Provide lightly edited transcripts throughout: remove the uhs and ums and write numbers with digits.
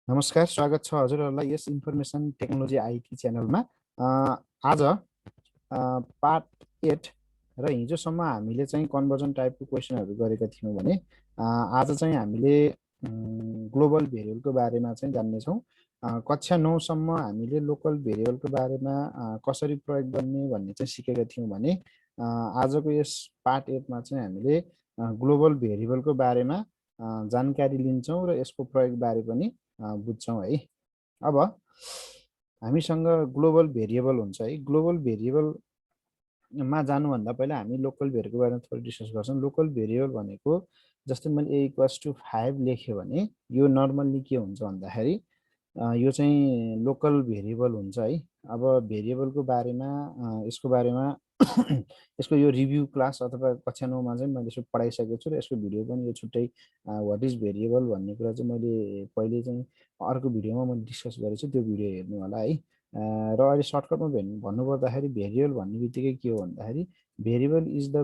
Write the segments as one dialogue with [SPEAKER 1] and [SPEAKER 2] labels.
[SPEAKER 1] नमस्कार, स्वागत छ हजुरहरूलाई यस इन्फर्मेसन टेक्नोलोजी आईटी च्यानलमा। आज पार्ट 8 र हिजोसम्म हामीले चाहिँ कन्भर्जन टाइपको क्वेसनहरू गरेका थियौँ भने आज चाहिँ हामीले ग्लोबल भेरिएबलको बारेमा चाहिँ जान्नेछौँ। कक्षा 9 सम्म हामीले लोकल भेरिएबलको बारेमा कसरी प्रयोग गर्ने भन्ने चाहिँ सिकेका थियौँ भने आजको यस पार्ट 8 मा चाहिँ हामीले ग्लोबल भेरिएबलको बारेमा जानकारी लिन्छौँ र यसको प्रयोग बारे पनि बुझ्छौँ है। अब हामीसँग ग्लोबल भेरिएबल हुन्छ है। ग्लोबल भेरिएबलमा जानुभन्दा पहिला हामी लोकल भेरिएबलको बारेमा थोरै डिस्कस गर्छौँ। लोकल भेरिएबल भनेको जस्तै मैले a = 5 लेख्यो भने यो नर्मल्ली के हुन्छ भन्दाखेरि यो चाहिँ लोकल भेरिएबल हुन्छ है। अब भेरिएबलको बारेमा यसको बारेमा यसको यो रिभ्यू क्लास अथवा कक्षा 9 मा चाहिँ मैले यसो पढाइसकेको छु र यसको भिडियो पनि यो छुट्टै व्हाट इज भेरिएबल भन्ने कुरा चाहिँ मैले पहिले चाहिँ अर्को भिडियोमा मैले डिस्कस गरेको छु, त्यो भिडियो हेर्नु होला है। र अहिले सर्टकटमा भन्नुपर्दाखेरि भेरिएबल भन्ने बित्तिकै के हो भन्दाखेरि variable is the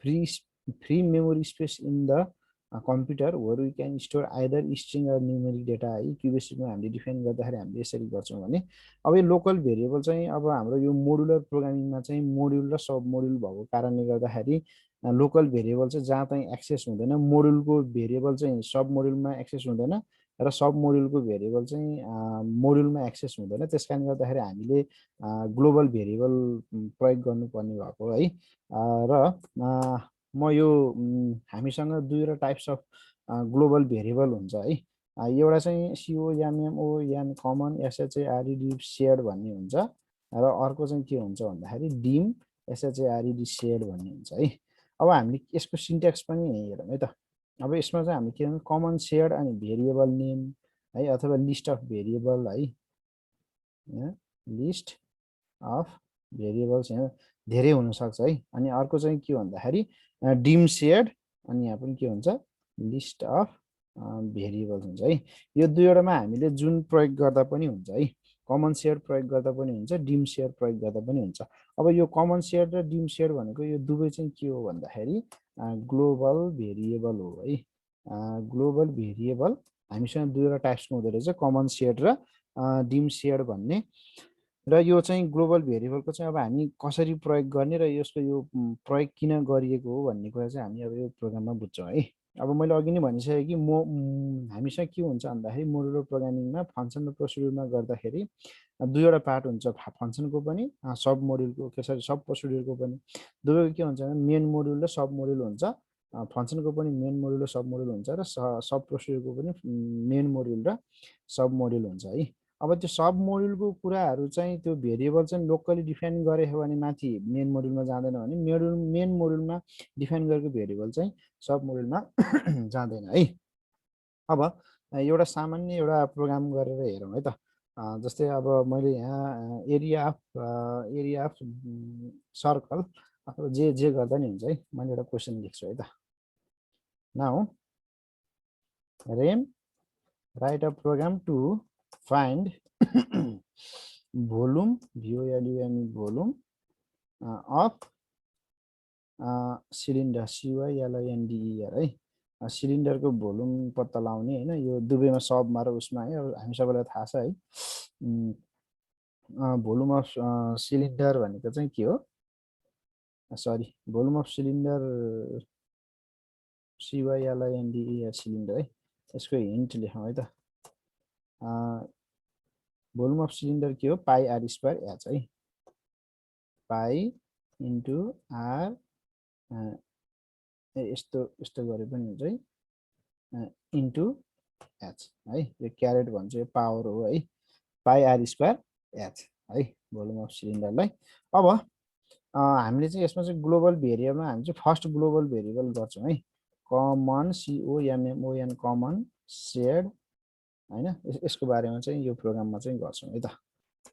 [SPEAKER 1] free memory space in the computer where we can store either string or numeric data है। क्युबेसिकमा हामीले डिफाइन गर्दाखेरि हामीले यसरी गर्छौँ भने अब यो लोकल भेरिएबल चाहिँ अब हाम्रो यो मोडुलर प्रोग्रामिङमा चाहिँ मोड्युल र सब मोड्युल भएको कारणले गर्दाखेरि लोकल भेरिएबल चाहिँ जहाँ चाहिँ एक्सेस हुँदैन, मोड्युलको भेरिएबल चाहिँ सब मोड्युलमा एक्सेस हुँदैन र सब मोड्युलको भेरिएबल चाहिँ मोड्युलमा एक्सेस हुँदैन। त्यसकारण गर्दाखेरि हामीले ग्लोबल भेरिएबल प्रयोग गर्नुपर्ने भएको है। र म यो हामीसँग दुईवटा टाइप्स अफ ग्लोबल भेरिएबल हुन्छ है। एउटा चाहिँ COMMON कमन SHARED सेयर्ड भन्ने हुन्छ र अर्को चाहिँ के हुन्छ भन्दाखेरि डिम SHARED सेयर्ड भन्ने हुन्छ है। अब हामीले यसको सिन्ट्याक्स पनि हेरौँ है त। अब यसमा चाहिँ हामी के भन्छ कमन सेयर्ड अनि भेरिएबल नेम है अथवा लिस्ट अफ भेरिएबल है। लिस्ट अफ भेरिएबल्स यहाँ धेरै हुन सक्छ है। अनि अर्को चाहिँ के भन्दाखेरि डिम सेयर्ड अनि यहाँ पनि के हुन्छ लिस्ट अफ भेरिएबल्स हुन्छ है। यो दुईवटामा हामीले जुन प्रयोग गर्दा पनि हुन्छ है। कमन सेयर्ड प्रयोग गर्दा पनि हुन्छ, डिम सेयर्ड प्रयोग गर्दा पनि हुन्छ। अब यो कमन सेयर्ड र डिम सेयर्ड भनेको यो दुवै चाहिँ के हो भन्दाखेरि ग्लोबल भेरिएबल हो है। ग्लोबल भेरिएबल हामीसँग दुईवटा टाइप्सको हुँदो रहेछ, कमन सेयर्ड र डिम सेयर्ड भन्ने। र यो चाहिँ ग्लोबल भेरिएबलको चाहिँ अब हामी कसरी प्रयोग गर्ने र यसको यो प्रयोग किन गरिएको हो भन्ने कुरा चाहिँ हामी अब यो प्रोग्राममा बुझ्छौँ है। अब मैले अघि नै भनिसकेँ कि हामीसँग के हुन्छ भन्दाखेरि मोडुलर प्रोग्रामिङमा फङ्सन र प्रोसिड्युरमा गर्दाखेरि दुईवटा पार्ट हुन्छ, फङ्सनको पनि सब मोड्युलको सब प्रोसिड्युरको पनि। दुवैको के हुन्छ भने मेन मोड्युल र सब मोड्युल हुन्छ। फङ्सनको पनि मेन मोड्युल र सब मोड्युल हुन्छ र सब प्रोसिड्युरको पनि मेन मोड्युल र सब मोड्युल हुन्छ है। अब त्यो सब मोड्युलको कुराहरू चाहिँ त्यो भेरिएबल चाहिँ लोकली डिफाइन गरेको भने माथि मेन मोड्युलमा जाँदैन भने मेन मोड्युलमा डिफाइन गरेको भेरिएबल चाहिँ सब मोड्युलमा जाँदैन है। अब एउटा सामान्य एउटा प्रोग्राम गरेर हेरौँ है त। जस्तै अब मैले यहाँ एरिया अफ सर्कल अथवा जे गर्दा नि हुन्छ है। मैले एउटा क्वेसन लेख्छु है त। Now rem write a program to find volume volume of cylinder CYLINDER है। सिलिन्डरको भोल्युम पत्ता लगाउने हैन। यो दुवैमा सबमा र उसमा है। हामी सबैलाई थाहा छ है। भोल्युम अफ सिलिन्डर भनेको चाहिँ के हो, sorry volume of cylinder CYLINDER cylinder है। यसको हिन्ट लेखौँ है त। भोल्युम अफ सिलिन्डर के हो πr²h है। पाई इन्टु आर यस्तो गरे पनि हुन्छ है इन्टु एच है। यो क्यारेट भन्छ, यो पावर हो है। πr² h है भोल्युम अफ सिलिन्डरलाई। अब हामीले चाहिँ यसमा चाहिँ ग्लोबल भेरिएबलमा हामी चाहिँ फर्स्ट ग्लोबल भेरिएबल गर्छौँ है। कमन COMMON कमन सेयर्ड हैन। यसको बारेमा चाहिँ यो प्रोग्राममा चाहिँ गर्छौँ है त।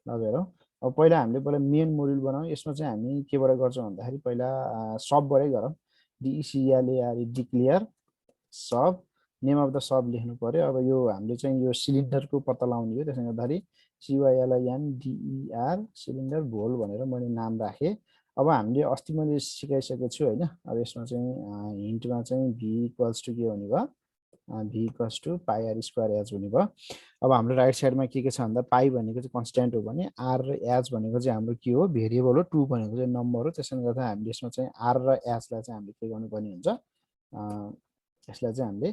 [SPEAKER 1] ल हेरौँ। अब पहिला हामीले पहिला मेन मोड्युल बनाउँ। यसमा चाहिँ हामी केबाट गर्छौँ भन्दाखेरि पहिला सबबाटै गरौँ। DECLARE declare sub, name of the sub लेख्नु पर्यो। अब यो हामीले चाहिँ यो सिलिन्डरको पत्ता लगाउने हो। त्यसले गर्दाखेरि CYLINDER सिलिन्डर भोल भनेर मैले नाम राखेँ। अब हामीले अस्ति मैले सिकाइसकेको छु हैन। अब यसमा चाहिँ हिन्टमा चाहिँ v = के हुने भयो v equals to pi r square h हुने भयो। अब हाम्रो राइट साइडमा के छ भन्दा पाई भनेको चाहिँ कन्स्ट्यान्ट हो भने आर र एच भनेको चाहिँ हाम्रो के हो भेरिएबल हो, 2 भनेको चाहिँ नम्बर हो। त्यसैले गर्दा हामीले यसमा चाहिँ आर र एचलाई चाहिँ हामीले के गर्नुपर्ने हुन्छ, यसलाई चाहिँ हामीले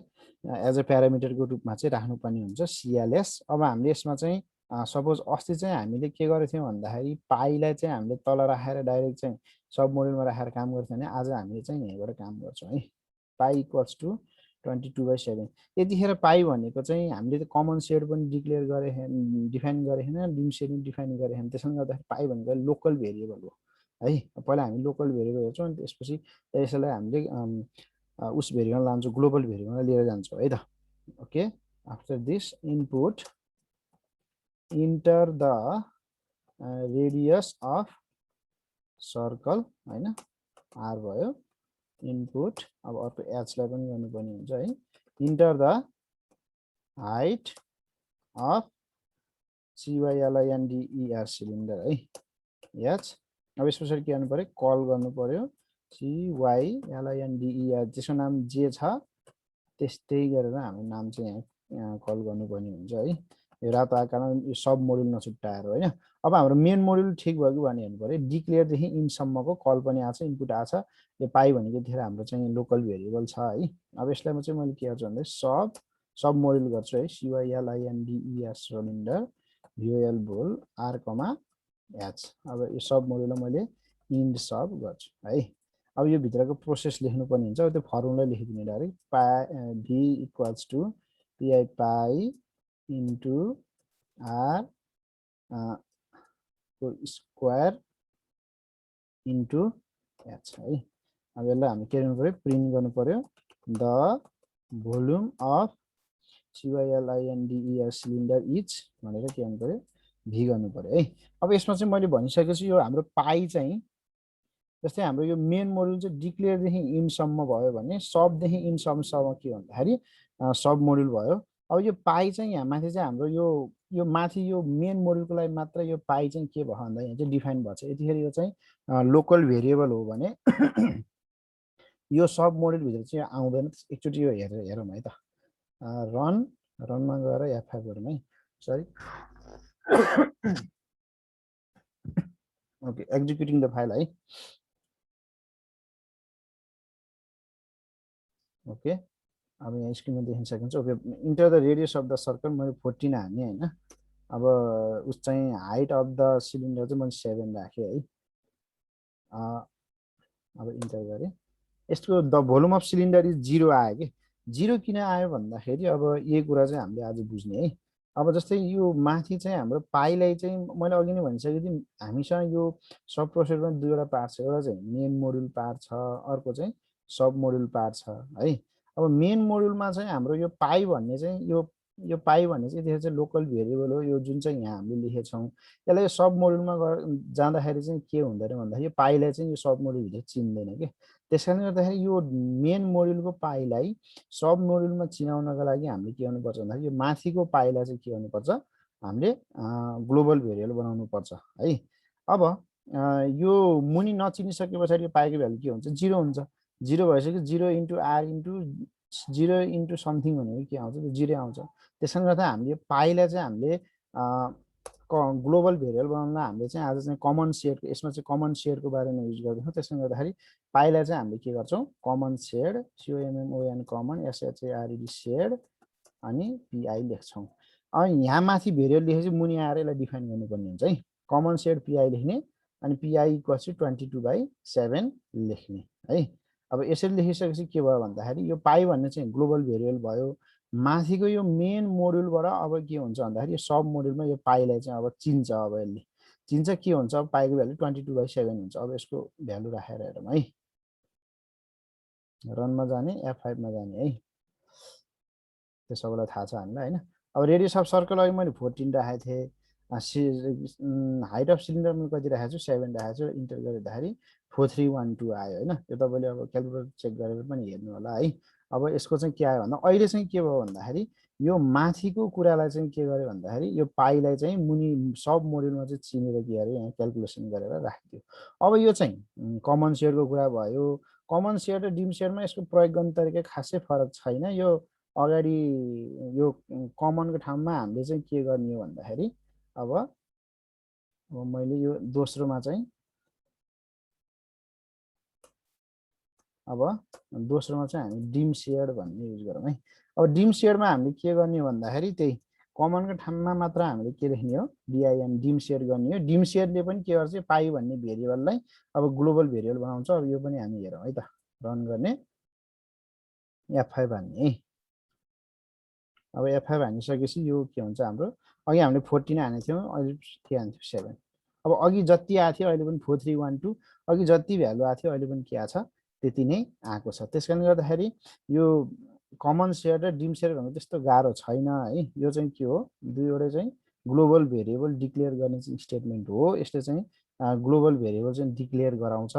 [SPEAKER 1] एज अ प्यारामिटरको रूपमा चाहिँ राख्नुपर्ने हुन्छ सिएलएस। अब हामीले यसमा चाहिँ सपोज अस्ति चाहिँ हामीले के गरेको थियौँ भन्दाखेरि पाईलाई चाहिँ हामीले तल राखेर डाइरेक्ट चाहिँ सब मोडुलमा राखेर काम गर्थ्यौँ भने आज हामीले चाहिँ यहीँबाट काम गर्छौँ है। Pi equals to 22/7। यतिखेर पाई भनेको चाहिँ हामीले त कमन सेड पनि डिक्लेयर डिफाइन गरेको छैन, लिमिट सेड पनि डिफाइन गरेको छैन। त्यसले गर्दाखेरि पाई भनेको लोकल भेरिएबल हो है। पहिला हामी लोकल भेरिएबल हेर्छौँ अनि त्यसपछि यसलाई हामीले उस भेरिएबल लान्छौँ, ग्लोबल भेरिएबललाई लिएर जान्छौँ है त। Okay, after this input enter the radius of circle हैन, आर भयो इनपुट। अब अर्को एचलाई पनि गर्नुपर्ने हुन्छ है, enter the height of CYLINDER cylinder है एच। अब यस पछाडि के गर्नु पर्यो, कल गर्नु पर्यो CYLINDER, त्यसको नाम जे छ त्यस्तै गरेर हाम्रो नाम चाहिँ यहाँ कल गर्नुपर्ने हुन्छ है। यो रातो आकारमा यो सब मोडुल नछुट्याएर होइन। अब हाम्रो मेन मोडुल ठिक भयो कि भने हेर्नु पर्यो, डिक्लेयरदेखि इनसम्मको कल पनि आछ, इनपुट आछ। यो पाई भनेको यतिखेर हाम्रो चाहिँ लोकल भेरिएबल छ है। अब यसलाई चाहिँ मैले के गर्छु भन्दा सब मोडुल गर्छु है, CYLINDER सिलिन्डर VOL बोल आर कमा एच। अब यो सब मोडुललाई मैले इन्ड सब गर्छु है। अब यो भित्रको प्रोसेस लेख्नुपर्ने हुन्छ, त्यो फर्मुला लेखिदिने direct v equals to PI pi into R को स्क्वायर इन्टु एच है। अब यसलाई हामी के गर्नु पर्यो, प्रिन्ट गर्नु पर्यो the volume of CYLINDER cylinder each भनेर के गर्नु पर्यो, भी गर्नु पर्यो है। अब यसमा चाहिँ मैले भनिसकेको छु यो हाम्रो पाई चाहिँ जस्तै हाम्रो यो मेन मोडुल चाहिँ डिक्लेयरदेखि इनसम्म भयो भने सबदेखि इनसम्मसम्म के भन्दाखेरि सब मोडुल भयो। अब यो पाई चाहिँ यहाँ माथि चाहिँ हाम्रो यो माथि यो मेन मोडुलको लागि मात्र यो पाई चाहिँ के भयो भन्दा यहाँ चाहिँ डिफाइन भएको छ। यतिखेर यो चाहिँ लोकल भेरिएबल हो भने यो सब मोडुलभित्र चाहिँ आउँदैन। एकचोटि यो हेरौँ है त, रनमा गएर F5 गरौँ है, sorry. Okay, executing the file है। ओके, अब यहाँ स्क्रिनमा देखिन सकिन्छ। Okay, enter the radius of the circle मैले 14 हाल्ने होइन। अब उस चाहिँ हाइट अफ द सिलिन्डर चाहिँ मैले 7 राखेँ है। अब इन्टर गरेँ। यसको the volume of cylinder is 0 आयो कि 0 किन आयो भन्दाखेरि अब यही कुरा चाहिँ हामीले आज बुझ्ने है। अब जस्तै यो माथि चाहिँ हाम्रो पाईलाई चाहिँ मैले अघि नै भनिसकेको थिएँ, हामीसँग यो सब प्रोसेसरमा दुईवटा पार्ट छ, एउटा चाहिँ मेन मोडुल पार्ट छ, अर्को चाहिँ सब मोडुल पार्ट छ है। अब मेन मोडुलमा चाहिँ हाम्रो यो पाई भन्ने चाहिँ यो पाई भन्ने चाहिँ यतिखेर चाहिँ लोकल भेरिएबल हो, यो जुन चाहिँ यहाँ हामीले लेखेको छौँ। यसलाई यो सब मोडुलमा जाँदाखेरि चाहिँ के हुँदैन भन्दाखेरि यो पाईलाई चाहिँ यो सब मोडुलभित्र चिन्दैन कि। त्यसकारणले गर्दाखेरि यो मेन मोडुलको पाईलाई सब मोडुलमा चिनाउनको लागि हामीले के गर्नुपर्छ भन्दाखेरि यो माथिको पाईलाई चाहिँ के गर्नुपर्छ, हामीले ग्लोबल भेरिएबल बनाउनु पर्छ है। अब यो मुनि नचिनिसके पछाडि यो पाईको भ्यालु के हुन्छ, 0 हुन्छ। 0 भइसक्यो, 0 into R into 0 into something भनेको के आउँछ, त्यो 0 आउँछ। त्यसकारण गर्दा हामीले पाईलाई चाहिँ हामीले ग्लोबल भेरिएबल बनाउन हामीले चाहिँ आज चाहिँ कमन सेडको, यसमा चाहिँ कमन सेडको बारेमा युज गर्दैछौँ। त्यसले गर्दाखेरि पाईलाई चाहिँ हामीले के गर्छौँ, common shed COMMON common SHARED shed अनि PI लेख्छौँ। अब यहाँ माथि भेरिएबल लेखेपछि मुनि आएर यसलाई डिफाइन गर्नुपर्ने हुन्छ है। कमन सेड PI लेख्ने अनि PI इक्वल्स टु 22/7 लेख्ने है। अब यसरी लेखिसकेपछि के भयो भन्दाखेरि यो पाई भन्ने चाहिँ ग्लोबल भेरिएबल भयो। माथिको यो मेन मोडुलबाट अब के हुन्छ भन्दाखेरि यो सब मोडुलमा यो पाईलाई चाहिँ अब चिन्छ। अब यसले चिन्छ के हुन्छ, अब पाईको भ्यालु 22/7 हुन्छ। अब यसको भ्यालु राखेर हेरौँ है, रनमा जाने F5 मा जाने है, त्यो सबैलाई थाहा छ हामीलाई होइन। अब रेडियस अफ सर्कल अघि मैले 14 राखेको थिएँ, हाइट अफ सिलिन्डर मैले कति राखेको छु, 7 राखेको छु। इन्टर गर्दाखेरि 4312 आयो होइन। यो तपाईँले अब क्यालकुलेटर चेक गरेर पनि हेर्नु होला है। अब यसको चाहिँ के आयो भन्दा अहिले चाहिँ के भयो भन्दाखेरि यो माथिको कुरालाई चाहिँ के गर्यो भन्दाखेरि यो पाईलाई चाहिँ मुनि सब मोडुलमा चाहिँ चिनेर के अरे यहाँ क्यालकुलेसन गरेर राखिदियो। अब यो चाहिँ कमन सेडको कुरा भयो। कमन सेड र डिम सेडमा यसको प्रयोग गर्ने तरिका खासै फरक छैन। यो अगाडि यो कमनको ठाउँमा हामीले चाहिँ के गर्ने हो भन्दाखेरि अब मैले यो दोस्रोमा चाहिँ हामी डिम सेयर्ड भन्ने युज गरौँ है। अब डिम सेयर्डमा हामीले के गर्ने हो भन्दाखेरि त्यही कमनको ठाउँमा मात्र हामीले के लेख्ने हो डिआइएम डिम सेयर गर्ने हो। डिम सेयरले पनि के गर्छ पाई भन्ने भेरिएबललाई अब ग्लोबल भेरिएबल बनाउँछ। अब यो पनि हामी हेरौँ है त रन गर्ने F5 हान्ने है। अब F5 हानिसकेपछि यो के हुन्छ हाम्रो अघि हामीले 14 हानेको थियौँ अहिले के हान्थ्यो 7। अब अघि जति आएको थियो अहिले पनि 4312 अघि जति भ्यालु आएको थियो अहिले पनि के आछ त्यति नै आएको छ। त्यसकारणले गर्दाखेरि यो कमन सेयर र डिम सेयर भन्ने त्यस्तो गाह्रो छैन है। यो चाहिँ के हो दुईवटा चाहिँ ग्लोबल भेरिएबल डिक्लेयर गर्ने चाहिँ स्टेटमेन्ट हो। यसले चाहिँ ग्लोबल भेरिएबल चाहिँ डिक्लेयर गराउँछ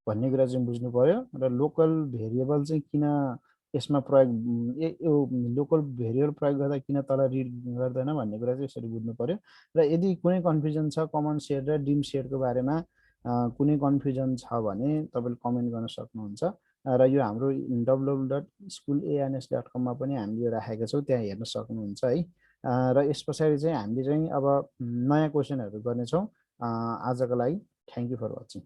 [SPEAKER 1] भन्ने कुरा चाहिँ बुझ्नु पर्यो। र लोकल भेरिएबल चाहिँ किन यसमा प्रयोग यो लोकल भेरिएबल प्रयोग गर्दा किन तल रिड गर्दैन भन्ने कुरा चाहिँ यसरी बुझ्नु पर्यो। र यदि कुनै कन्फ्युजन छ कमन सेयर र डिम सेयरको बारेमा कुनै कन्फ्युजन छ भने तपाईले कमेन्ट गर्न सक्नुहुन्छ। र यो हाम्रो www.schoolans.com मा पनि हामीले यो राखेका छौँ त्यहाँ हेर्न सक्नुहुन्छ है। र यस पछाडि चाहिँ हामीले चाहिँ अब नयाँ क्वेसनहरु गर्नेछौँ। आजको लागि थ्यांक यू फर वाचिङ।